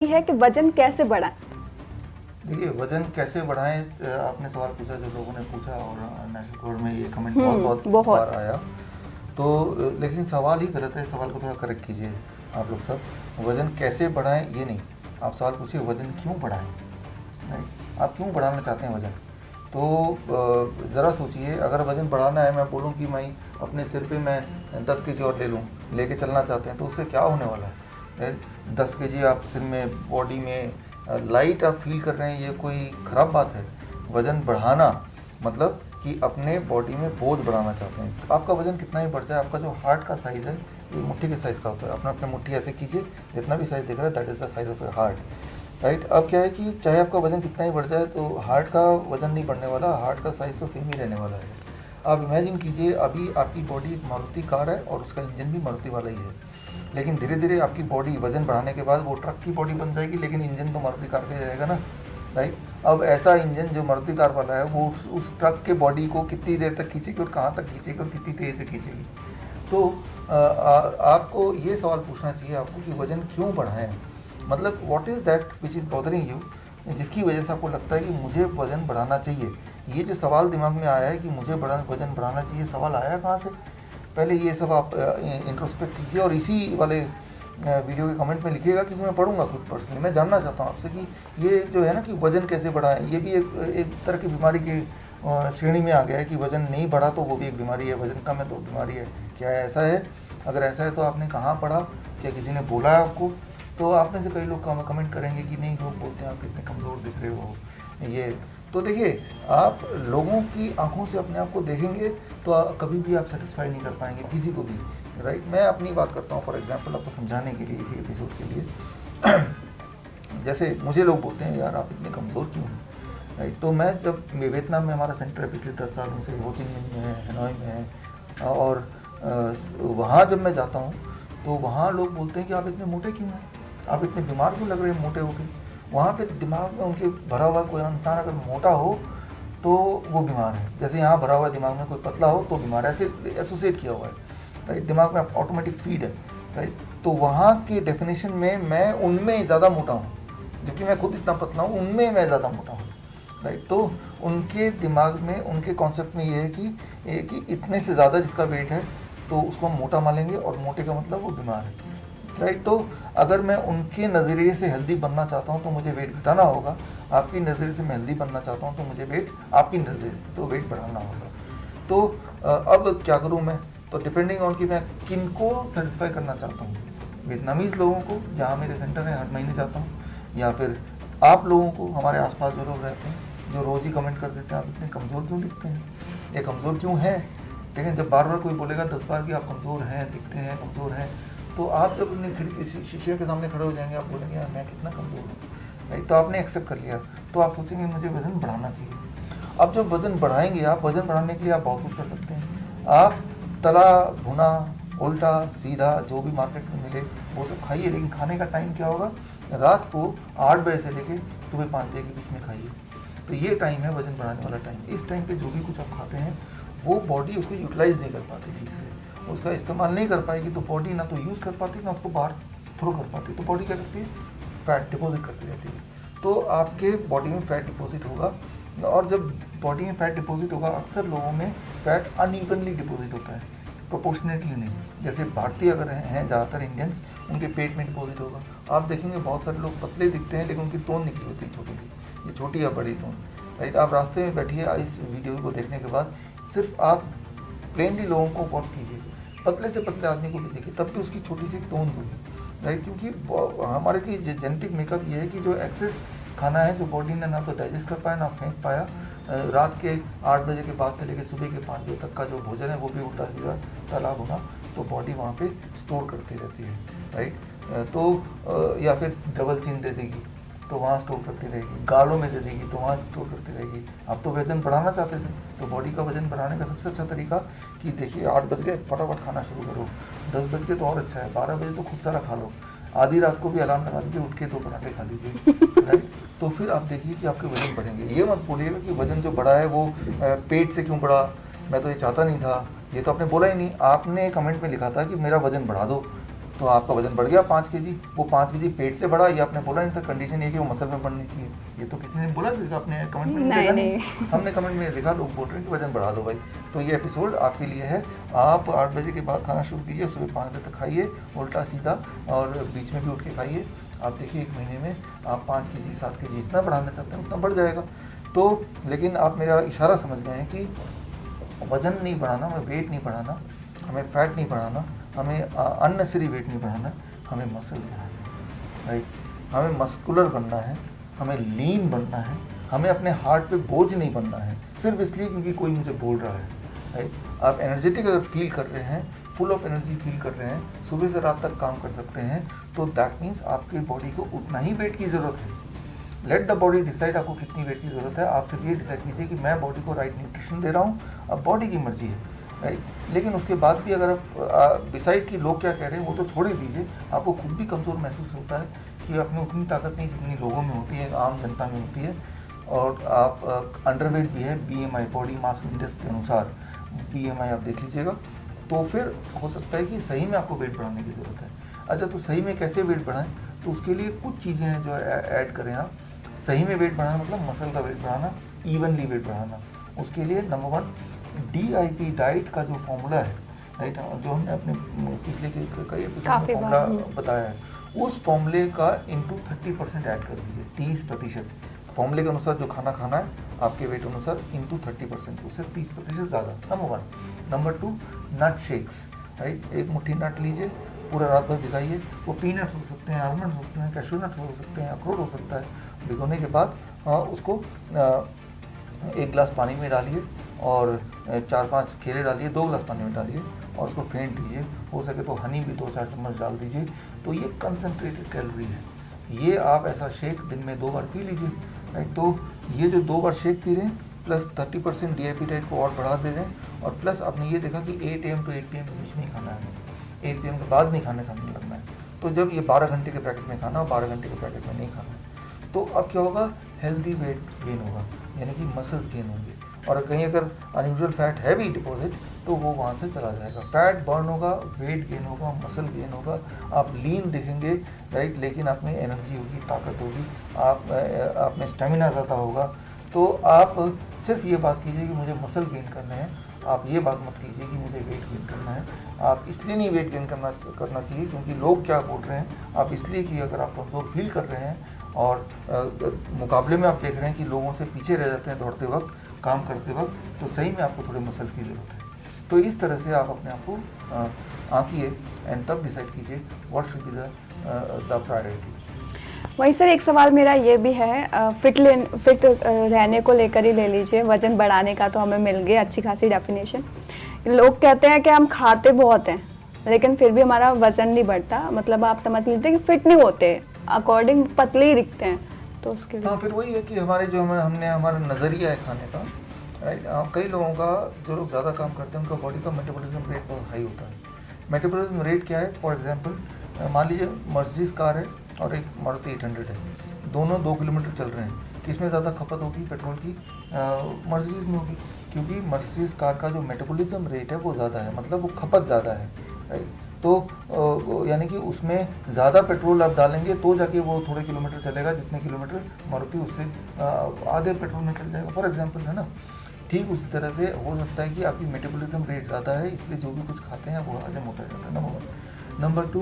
है कि वजन कैसे बढ़ाएं? देखिए, वजन कैसे बढ़ाएं, आपने सवाल पूछा, जो लोगों ने पूछा, और नेशनल कोड में ये कमेंट बहुत बार आया। तो लेकिन सवाल ही गलत है, सवाल को थोड़ा करेक्ट कीजिए आप लोग सब। वज़न कैसे बढ़ाएं ये नहीं, आप सवाल पूछिए वज़न क्यों बढ़ाएं, राइट? आप क्यों बढ़ाना चाहते हैं वज़न? तो ज़रा सोचिए, अगर वज़न बढ़ाना है, मैं बोलूँ कि मैं अपने सिर पे मैं 10 केजी और ले लूँ, लेके चलना चाहते हैं, तो उससे क्या होने वाला है? 10 केजी आप सिर में, बॉडी में लाइट आप फील कर रहे हैं, ये कोई ख़राब बात है? वज़न बढ़ाना मतलब कि अपने बॉडी में बोझ बढ़ाना चाहते हैं। आपका वज़न कितना ही बढ़ जाए, आपका जो हार्ट का साइज़ है ये मुट्ठी के साइज़ का होता है। अपना अपने मुट्ठी ऐसे कीजिए, जितना भी साइज़ दिख रहा है that is the size of your heart, right? अब क्या है कि चाहे आपका वज़न कितना ही बढ़ जाए, तो हार्ट का वज़न नहीं बढ़ने वाला, हार्ट का साइज़ तो सेम ही रहने वाला है। आप इमेजिन कीजिए, अभी आपकी बॉडी एक मारुति कार है और उसका इंजन भी मारुति वाला ही है, लेकिन धीरे धीरे आपकी बॉडी वज़न बढ़ाने के बाद वो ट्रक की बॉडी बन जाएगी, लेकिन इंजन तो मारुति कार का ही रहेगा ना, राइट? अब ऐसा इंजन जो मारुति कार वाला है, वो उस ट्रक के बॉडी को कितनी देर तक खींचेगी और कहाँ तक खींचेगी और कितनी तेज़ से खींचेगी? तो आपको ये सवाल पूछना चाहिए आपको कि वज़न क्यों बढ़ाएं, मतलब what is that which is bothering you, जिसकी वजह से आपको लगता है कि मुझे वज़न बढ़ाना चाहिए। ये जो सवाल दिमाग में आया है कि मुझे वज़न बढ़ाना चाहिए, सवाल आया कहाँ से? पहले ये सब आप इंट्रोस्पेक्ट कीजिए और इसी वाले वीडियो के कमेंट में लिखिएगा, क्योंकि मैं पढ़ूंगा खुद पर्सनली। मैं जानना चाहता हूँ आपसे कि ये जो है ना कि वज़न कैसे बढ़ाएं, ये भी एक तरह की बीमारी की श्रेणी में आ गया है कि वज़न नहीं बढ़ा तो वो भी एक बीमारी है, वज़न कम है तो बीमारी है। क्या ऐसा है? अगर ऐसा है तो आपने कहाँ पढ़ा, क्या किसी ने बोला है आपको? तो आप में से कई लोग कमेंट करेंगे कि नहीं, लोग बोलते हैं आप कितने कमज़ोर दिख रहे हो ये। तो देखिए, आप लोगों की आंखों से अपने आप को देखेंगे तो कभी भी आप सेटिस्फाई नहीं कर पाएंगे किसी को भी, राइट? मैं अपनी बात करता हूँ फॉर एग्जांपल, आपको समझाने के लिए इसी एपिसोड के लिए। जैसे मुझे लोग बोलते हैं यार आप इतने कमज़ोर क्यों हैं, राइट? तो मैं जब वियतनाम में हमारा सेंटर है पिछले 10 सालों से, हो चिन मिन में है, हनोई में है, और वहाँ जब मैं जाता हूँ तो वहाँ लोग बोलते हैं कि आप इतने मोटे क्यों हैं, आप इतने बीमार क्यों लग रहे हैं मोटे होकर। वहाँ पे दिमाग में उनके भरा हुआ कोई इंसान अगर मोटा हो तो वो बीमार है, जैसे यहाँ भरा हुआ दिमाग में कोई पतला हो तो बीमार है, ऐसे एसोसिएट किया हुआ है, राइट? दिमाग में ऑटोमेटिक फीड है, राइट? तो वहाँ के डेफिनेशन में मैं उनमें ज़्यादा मोटा हूँ, जबकि मैं खुद इतना पतला हूँ, उनमें मैं ज़्यादा मोटा हूँ, राइट? तो उनके दिमाग में, उनके कॉन्सेप्ट में ये है कि इतने से ज़्यादा जिसका वेट है तो उसको हम मोटा मानेंगे, और मोटे का मतलब वो बीमार है, राइट? तो अगर मैं उनके नज़रिए से हेल्दी बनना चाहता हूँ तो मुझे वेट घटाना होगा, आपकी नज़रिए से मैं हेल्दी बनना चाहता हूँ तो मुझे वेट, आपकी नज़रिए से तो वेट बढ़ाना होगा। तो अब क्या करूँ मैं? तो डिपेंडिंग ऑन कि मैं किन को सेटिस्फाई करना चाहता हूँ, वियतनामीज़ लोगों को जहाँ मेरे सेंटर है, हर महीने जाता हूँ, या फिर आप लोगों को, हमारे आसपास जो लोग रहते हैं, जो रोज़ ही कमेंट कर देते हैं आप इतने कमज़ोर क्यों दिखते हैं, ये कमज़ोर क्यों हैं। लेकिन जब बार बार कोई बोलेगा 10 बार कि आप कमज़ोर हैं, दिखते हैं, कमज़ोर हैं, तो आप जब अपनी खिड़की शीशे के सामने खड़े हो जाएंगे, आप बोलेंगे यार मैं कितना कमज़ोर हूँ, राइट? तो आपने एक्सेप्ट कर लिया, तो आप सोचेंगे मुझे वज़न बढ़ाना चाहिए। अब जब वज़न बढ़ाएंगे आप, वज़न बढ़ाने के लिए आप बहुत कुछ कर सकते हैं। आप तला भुना, उल्टा सीधा जो भी मार्केट में मिले वो सब खाइए, लेकिन खाने का टाइम क्या होगा? रात को 8 बजे से लेके सुबह 5 बजे के बीच में खाइए। तो ये टाइम है वज़न बढ़ाने वाला टाइम। इस टाइम पे जो भी कुछ आप खाते हैं वो बॉडी उसको यूटिलाइज़ नहीं कर पाती ठीक से, उसका इस्तेमाल नहीं कर पाएगी, तो बॉडी ना तो यूज़ कर पाती, ना उसको बाहर थ्रो कर पाती। तो बॉडी क्या करती है? फैट डिपॉजिट करती रहती है। तो आपके बॉडी में फ़ैट डिपॉजिट होगा, और जब बॉडी में फ़ैट डिपॉजिट होगा, अक्सर लोगों में फ़ैट अनइवनली डिपॉजिट होता है, प्रोपोर्शनेटली नहीं। जैसे भारतीय अगर हैं ज़्यादातर इंडियंस, उनके पेट में डिपॉजिट होगा। आप देखेंगे बहुत सारे लोग पतले दिखते हैं, लेकिन उनकी तोंद निकली होती है छोटी सी, ये छोटी या बड़ी तोंद, राइट? आप रास्ते में बैठिए, इस वीडियो को देखने के बाद सिर्फ आप प्लेनली लोगों को वॉच कीजिए, पतले से पतले आदमी को भी देखिए, तब भी उसकी छोटी सी तोंद होगी, राइट? क्योंकि हमारे की जेनेटिक मेकअप ये है कि जो एक्सेस खाना है, जो बॉडी ने ना तो डाइजेस्ट कर पाया ना फेंक पाया, रात के 8 बजे के बाद से लेकर सुबह के 5 बजे तक का जो भोजन है वो भी उल्टा सीधा तला भुना, तो बॉडी वहाँ पे स्टोर करती रहती है, राइट? तो या फिर डबल चीन दे देगी तो वहाँ स्टोर करती रहेगी, गालों में दे देगी तो वहाँ स्टोर करती रहेगी। आप तो वजन बढ़ाना चाहते थे, तो बॉडी का वजन बढ़ाने का सबसे अच्छा तरीका कि देखिए 8 बज गए फटाफट खाना शुरू करो, 10 बज गए तो और अच्छा है, 12 बजे तो खूब सारा खा लो, आधी रात को भी अलार्म लगा दीजिए, उठ के 2 पराठे खा लीजिए, राइट? तो फिर आप देखिए कि आपके वजन बढ़ेंगे। ये मत बोलिएगा कि वजन जो बढ़ा है वो पेट से क्यों बढ़ा, मैं तो ये चाहता नहीं था, ये तो आपने बोला ही नहीं। आपने कमेंट में लिखा था कि मेरा वजन बढ़ा दो, तो आपका वजन बढ़ गया 5 केजी। वो 5 केजी पेट से बढ़ा, ये आपने बोला नहीं था, कंडीशन ये कि वो मसल में बढ़नी चाहिए। ये तो किसी ने बोला था, आपने कमेंट में देखा नहीं, हमने कमेंट में देखा लोग बोल रहे हैं कि वजन बढ़ा दो भाई। तो ये एपिसोड आपके लिए है। आप 8 बजे के बाद खाना शुरू कीजिए, सुबह 5 बजे तक खाइए उल्टा सीधा, और बीच में भी उठ के खाइए। आप देखिए 1 महीने में आप 5 केजी 7 केजी जितना बढ़ाना चाहते हैं उतना बढ़ जाएगा। तो लेकिन आप मेरा इशारा समझ गए हैं कि वज़न नहीं बढ़ाना, हमें वेट नहीं बढ़ाना, हमें फैट नहीं बढ़ाना, हमें अननेसेसरी वेट नहीं बढ़ाना, हमें मसल बढ़ाना है, राइट। हमें मस्कुलर बनना है, हमें लीन बनना है, हमें अपने हार्ट पे बोझ नहीं बनना है सिर्फ इसलिए क्योंकि कोई मुझे बोल रहा है, राइट। आप एनर्जेटिक अगर फील कर रहे हैं, फुल ऑफ एनर्जी फील कर रहे हैं, सुबह से रात तक काम कर सकते हैं, तो दैट मीन्स आपकी बॉडी को उतना ही वेट की ज़रूरत है। लेट द बॉडी डिसाइड आपको कितनी वेट की ज़रूरत है। आप सिर्फ ये डिसाइड कीजिए कि मैं बॉडी को राइट न्यूट्रिशन दे रहा हूँ। अब बॉडी की मर्जी है, राइट। लेकिन उसके बाद भी अगर आप डिसाइड कि लोग क्या कह रहे हैं वो तो छोड़ ही दीजिए। आपको खुद भी कमज़ोर महसूस होता है कि आप में उतनी ताकत नहीं जितनी लोगों में होती है, आम जनता में होती है। और आप अंडरवेट भी है, BMI बॉडी मास इंडेक्स के अनुसार BMI आप देख लीजिएगा। तो फिर हो सकता है कि सही में आपको वेट बढ़ाने की ज़रूरत है। अच्छा, तो सही में कैसे वेट बढ़ाएं? तो उसके लिए कुछ चीज़ें हैं जो ऐड करें आप। सही में वेट बढ़ाना मतलब मसल का वेट बढ़ाना, इवनली वेट बढ़ाना। उसके लिए नंबर 1 DIP डाइट का जो फॉर्मूला है, राइट, जो हमने अपने पिछले कई एपिसोड में फॉर्मूला बताया है, उस फॉर्मूले का इंटू 30% ऐड कर दीजिए, 30%। फॉर्मूले के अनुसार जो खाना खाना है आपके वेट अनुसार इंटू 30%, उससे 30% ज़्यादा, नंबर 1। नंबर 2 नट शेक्स, राइट। एक मुट्ठी नट लीजिए, पूरा रात भर भिगाइए। वो पीनट्स हो सकते हैं, आलमंड्स हो सकते हैं, कैशू नट्स हो सकते हैं, अखरोट हो सकता है। भिगोने के बाद उसको 1 गिलास पानी में डालिए और 4-5 केले डालिए, 2 गिलास पानी में डालिए और उसको फेंट दीजिए। हो सके तो हनी भी 2-4 चम्मच डाल दीजिए। तो ये कंसनट्रेटेड कैलोरी है। ये आप ऐसा शेक दिन में 2 बार पी लीजिए, राइट। तो ये जो 2 बार शेक पी रहे हैं प्लस 30% DIP डाइट को और बढ़ा दे रहे हैं, और प्लस आपने ये देखा कि 8 AM to 8 PM के बीच में ही खाना है, 8 PM के बाद नहीं खाने लगना है। तो जब ये 12 घंटे के ब्रैकेट में खाना और 12 घंटे के ब्रैकेट में नहीं खाना है, तो अब क्या होगा, हेल्दी वेट गेन होगा, यानी कि मसल्स गेन होंगे। और कहीं अगर अनयूजुअल फैट है भी डिपॉजिट तो वो वहाँ से चला जाएगा, फैट बर्न होगा, वेट गेन होगा, मसल गेन होगा, आप लीन दिखेंगे, राइट। लेकिन आप में एनर्जी होगी, ताकत होगी, आप में स्टेमिना ज़्यादा होगा। तो आप सिर्फ ये बात कीजिए कि मुझे मसल गेन करना है, आप ये बात मत कीजिए कि मुझे वेट गेन करना है। आप इसलिए नहीं वेट गेन करना चाहिए क्योंकि लोग क्या बोल रहे हैं, आप इसलिए कि अगर आप कमज़ोर फील कर रहे हैं और मुकाबले में आप देख रहे हैं कि लोगों से पीछे रह जाते हैं दौड़ते वक्त, काम करते वक्त, तो सही में आपको थोड़े मसल की ज़रूरत है। तो इस तरह से आप अपने आप को आंकिए एंड तब डिसाइड कीजिए what should be the priority. वही सर, एक सवाल मेरा ये भी है, फिट रहने को लेकर ही ले लीजिए, वजन बढ़ाने का तो हमें मिल गई अच्छी खासी डेफिनेशन। लोग कहते हैं कि हम खाते बहुत हैं लेकिन फिर भी हमारा वजन नहीं बढ़ता, मतलब आप समझ लीजिए कि फिट नहीं होते, अकॉर्डिंग पतले ही दिखते हैं। तो उसके लिए फिर वही है कि हमारे जो हमने हमारा नज़रिया है खाने का, राइट। कई लोगों का, जो लोग ज़्यादा काम करते हैं उनका बॉडी का मेटाबॉलिज्म रेट बहुत हाई होता है। मेटाबॉलिज्म रेट क्या है? फॉर एग्जांपल मान लीजिए मर्सिडीज़ कार है और एक मारुति 800 है, दोनों 2 किलोमीटर चल रहे हैं, किसमें ज़्यादा खपत होगी पेट्रोल की? मर्सिडीज़ में होगी, क्योंकि मर्सिडीज़ कार का जो मेटाबॉलिज्म रेट है वो ज़्यादा है, मतलब वो खपत ज़्यादा है, राइट। तो यानी कि उसमें ज़्यादा पेट्रोल आप डालेंगे तो जाके वो थोड़े किलोमीटर चलेगा, जितने किलोमीटर मारुति उससे आधे पेट्रोल में चल जाएगा, फॉर एग्जांपल, है ना। ठीक उसी तरह से हो सकता है कि आपकी मेटाबॉलिज्म रेट ज़्यादा है, इसलिए जो भी कुछ खाते हैं वो हजम होता जाता है, नंबर 1। नंबर 2,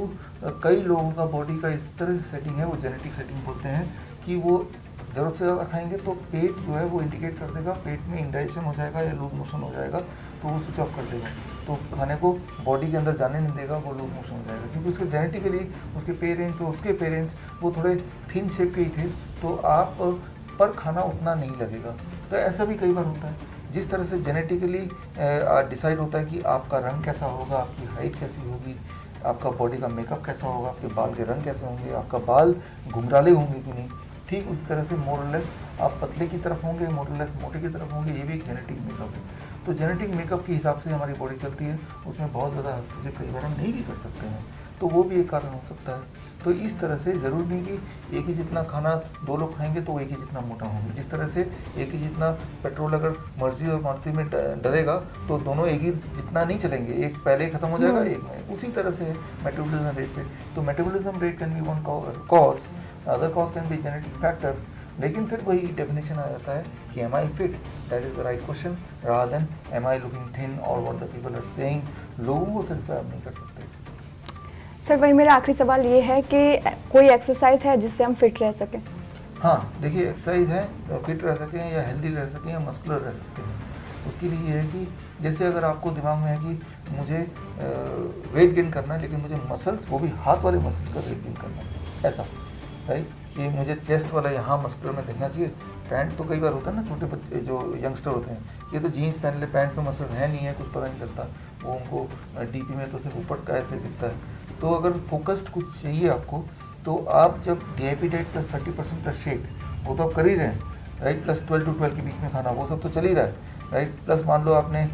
कई लोगों का बॉडी का इस तरह से सेटिंग है, वो जेनेटिक सेटिंग बोलते हैं, कि वो ज़रूरत से ज़्यादा खाएंगे तो पेट जो है वो इंडिकेट कर देगा, पेट में इंडाइजेशन हो जाएगा या लूज मोशन हो जाएगा, तो वो स्विच ऑफ कर देगा, तो खाने को बॉडी के अंदर जाने नहीं देगा, वो लूज मोशन हो जाएगा। क्योंकि उसके जेनेटिकली उसके पेरेंट्स और उसके पेरेंट्स वो थोड़े थिन शेप के ही थे, तो आप पर खाना उतना नहीं लगेगा। तो ऐसा भी कई बार होता है। जिस तरह से जेनेटिकली डिसाइड होता है कि आपका रंग कैसा होगा, आपकी हाइट कैसी होगी, आपका बॉडी का मेकअप कैसा होगा, आपके बाल के रंग कैसे होंगे, आपका बाल घुंघराले होंगे कि नहीं, ठीक उसी तरह से मोरलेस आप पतले की तरफ होंगे, मोरलेस मोटे की तरफ होंगे, ये भी एक जेनेटिक मेकअप है। तो जेनेटिक मेकअप के हिसाब से हमारी बॉडी चलती है, उसमें बहुत ज़्यादा हस्तक्षेप कई बार हम नहीं भी कर सकते हैं, तो वो भी एक कारण हो सकता है। तो इस तरह से ज़रूर नहीं कि एक ही जितना खाना 2 लोग खाएंगे तो एक ही जितना मोटा होंगे। जिस तरह से एक ही जितना पेट्रोल अगर मर्जी और मारुति में डलेगा तो दोनों एक ही जितना नहीं चलेंगे, एक पहले ही खत्म हो जाएगा, एक में। उसी तरह से है मेटाबॉलिज्म रेट पे। तो metabolism rate can be one cause, other cause can be genetic factor. लेकिन फिर वही डेफिनेशन आ जाता है कि am I fit, that is the right question, rather than am I looking thin और what the people are saying. लोगों को सेटिस्फाई आप नहीं कर सकते। सर वही मेरा आखिरी सवाल ये है कि कोई एक्सरसाइज है जिससे हम फिट रह सकें? हाँ, देखिए एक्सरसाइज है फिट रह सकें या हेल्दी रह सकें या मस्कुलर रह सकते हैं। उसके लिए ये है कि जैसे अगर आपको दिमाग में है कि मुझे वेट गेन करना है, लेकिन मुझे मसल्स, वो भी हाथ वाले मसल्स का वेट गेन करना है, ऐसा राइट, कि मुझे चेस्ट वाला यहाँ मस्कुलर में दिखना चाहिए। पैंट तो कई बार होता है ना, छोटे बच्चे जो यंगस्टर होते हैं, ये तो जीन्स पहन ले, पैंट में मसल है नहीं है, कुछ पता नहीं चलता, वो उनको डीपी में तो सिर्फ ऊपर का ऐसे दिखता है। तो अगर फोकस्ड कुछ चाहिए आपको, तो आप जब DIP diet plus 30% plus shake, वो तो आप कर ही रहे हैं राइट, प्लस 12 to 12 के बीच में खाना, वो सब तो चल ही रहा है राइट। प्लस मान लो आपने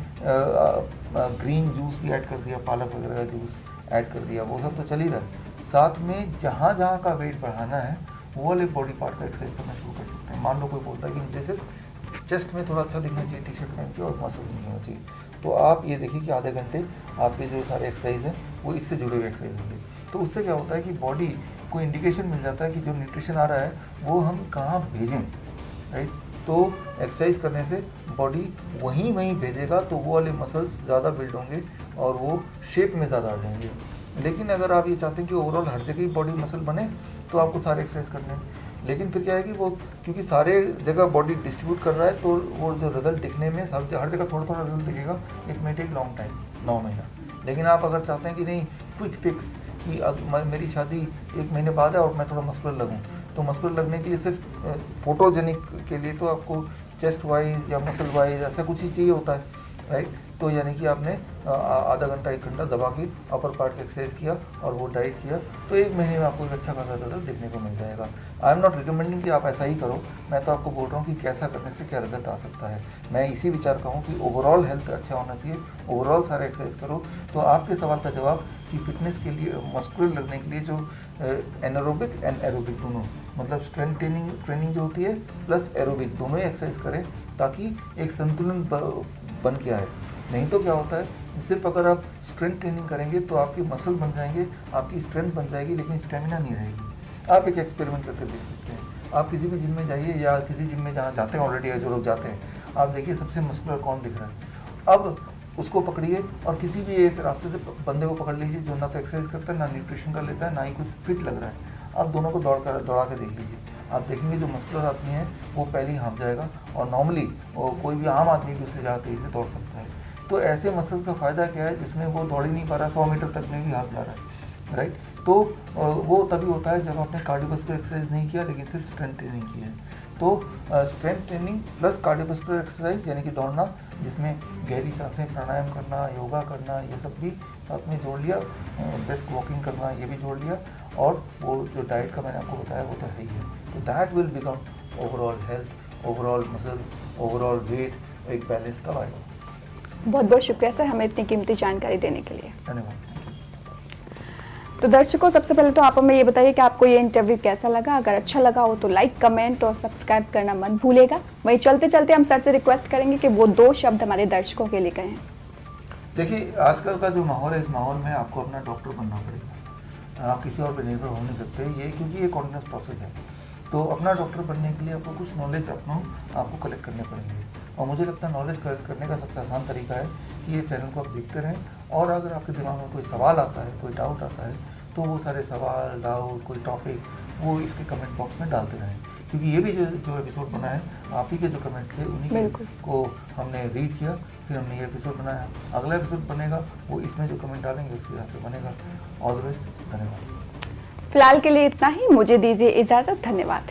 ग्रीन जूस भी ऐड कर दिया, पालक वगैरह का जूस ऐड कर दिया, वो सब तो चल ही रहा है। साथ में जहाँ जहाँ का वेट बढ़ाना है वो वाले बॉडी पार्ट का एक्सरसाइज करना शुरू कर सकते हैं। मान लो कोई बोलता है कि मुझे सिर्फ चेस्ट में थोड़ा अच्छा दिखना चाहिए टी-शर्ट पहन के और मसल नहीं होना चाहिए, तो आप ये देखिए कि आधे घंटे आपके जो सारे एक्सरसाइज हैं वो इससे जुड़े हुए एक्सरसाइज होंगे। तो उससे क्या होता है कि बॉडी को इंडिकेशन मिल जाता है कि जो न्यूट्रिशन आ रहा है वो हम कहाँ भेजें राइट। तो एक्सरसाइज करने से बॉडी वहीं भेजेगा, तो वो वाले मसल्स ज़्यादा बिल्ड होंगे और वो शेप में ज़्यादा आ जाएंगे। लेकिन अगर आप ये चाहते हैं कि ओवरऑल हर जगह ही बॉडी मसल बने, तो आपको सारे एक्सरसाइज करने हैं। लेकिन फिर क्या है कि वो क्योंकि सारे जगह बॉडी डिस्ट्रीब्यूट कर रहा है, तो वो जो रिजल्ट दिखने में हर जगह थोड़ा थोड़ा रिजल्ट दिखेगा, it may take long time, 9 महीना। लेकिन आप अगर चाहते हैं कि नहीं क्विक फिक्स, कि मेरी शादी 1 महीने बाद है और मैं थोड़ा मस्कुलर लगूँ, तो मस्कुलर लगने के लिए सिर्फ फोटोजेनिक के लिए तो आपको चेस्ट वाइज या मसल वाइज ऐसा कुछ ही चाहिए होता है राइट। तो यानी कि आपने आधा घंटा 1 घंटा दबा के अपर पार्ट का एक्सरसाइज किया और वो डाइट किया, तो 1 महीने में आपको एक अच्छा खासा रिजल्ट देखने को मिल जाएगा। आई एम नॉट रिकमेंडिंग कि आप ऐसा ही करो, मैं तो आपको बोल रहा हूँ कि कैसा करने से क्या रिजल्ट आ सकता है। मैं इसी विचार का हूँ कि ओवरऑल हेल्थ अच्छा होना चाहिए, ओवरऑल सारा एक्सरसाइज करो। तो आपके सवाल का जवाब कि फिटनेस के लिए, मस्कुलर लगने के लिए जो एनारोबिक एंड एरोबिक दोनों, मतलब स्ट्रेंथ ट्रेनिंग जो होती है प्लस एरोबिक, दोनों ही एक्सरसाइज करें ताकि एक संतुलन बन के आए। नहीं तो क्या होता है, सिर्फ अगर आप स्ट्रेंथ ट्रेनिंग करेंगे तो आपके मसल बन जाएंगे, आपकी स्ट्रेंथ बन जाएगी, लेकिन स्टेमिना नहीं रहेगी। आप एक एक्सपेरिमेंट करके देख सकते हैं। आप किसी भी जिम में जाइए या किसी जिम में जहाँ जाते हैं ऑलरेडी है जो लोग जाते हैं, आप देखिए सबसे मस्कुलर कौन दिख रहा है। अब उसको पकड़िए और किसी भी एक रास्ते से बंदे को पकड़ लीजिए जो ना तो एक्सरसाइज करता है, ना न्यूट्रिशन का लेता है, ना ही कुछ फिट लग रहा है। आप दोनों को दौड़ा के देख लीजिए, आप देखेंगे जो मस्कुलर आदमी है वो पहले ही हाँफ जाएगा, और नॉर्मली कोई भी आम आदमी भी उससे ज़्यादा तेज़ी से दौड़ सकता है। तो ऐसे मसल्स का फ़ायदा क्या है जिसमें वो दौड़ ही नहीं पा रहा, 100 मीटर तक में भी हाँफ जा रहा है राइट। तो वो तभी होता है जब आपने कार्डियोवास्कुलर एक्सरसाइज नहीं किया, लेकिन सिर्फ स्ट्रेंथ ट्रेनिंग की है। तो strength training plus cardiovascular exercise यानी कि दौड़ना, जिसमें गहरी सांसें, प्राणायाम करना, योगा करना, ये सब भी साथ में जोड़ लिया, ब्रिस्क वॉकिंग करना ये भी जोड़ लिया, और वो जो डाइट का मैंने आपको बताया वो तो है ही है। तो that will become overall health, overall muscles, overall wait, एक बैलेंस तब आएगा। बहुत बहुत शुक्रिया सर हमें इतनी कीमती जानकारी देने के लिए। धन्यवाद। तो दर्शकों, सबसे पहले तो आप हमें ये बताइए कि आपको ये इंटरव्यू कैसा लगा। अगर अच्छा लगा हो तो लाइक, कमेंट और सब्सक्राइब करना मत भूलेगा। वहीं चलते चलते हम सर से रिक्वेस्ट करेंगे कि वो 2 शब्द हमारे दर्शकों के लिए कहें। देखिए, आजकल का जो माहौल है, इस माहौल में आपको अपना डॉक्टर बनना पड़ेगा, आप किसी और पर निर्भर हो नहीं सकते, ये क्योंकि ये कॉन्टिन्यूस प्रोसेस है। तो अपना डॉक्टर बनने के लिए आपको कुछ नॉलेज आपको कलेक्ट करने पड़ेंगे, और मुझे लगता है नॉलेज कलेक्ट करने का सबसे आसान तरीका है कि ये चैनल को आप देखते रहें, और अगर आपके दिमाग में कोई सवाल आता है, कोई डाउट आता है, तो वो सारे सवाल, डाउट, कोई टॉपिक वो इसके कमेंट बॉक्स में डालते रहें, क्योंकि ये भी जो एपिसोड बना है आप ही के जो कमेंट्स थे उन्हीं को हमने रीड किया, फिर हमने ये एपिसोड बनाया। अगला एपिसोड बनेगा वो इसमें जो कमेंट डालेंगे उसके हिसाब से बनेगा। ऑल द बेस्ट, धन्यवाद। फिलहाल के लिए इतना ही, मुझे दीजिए इजाज़त, धन्यवाद।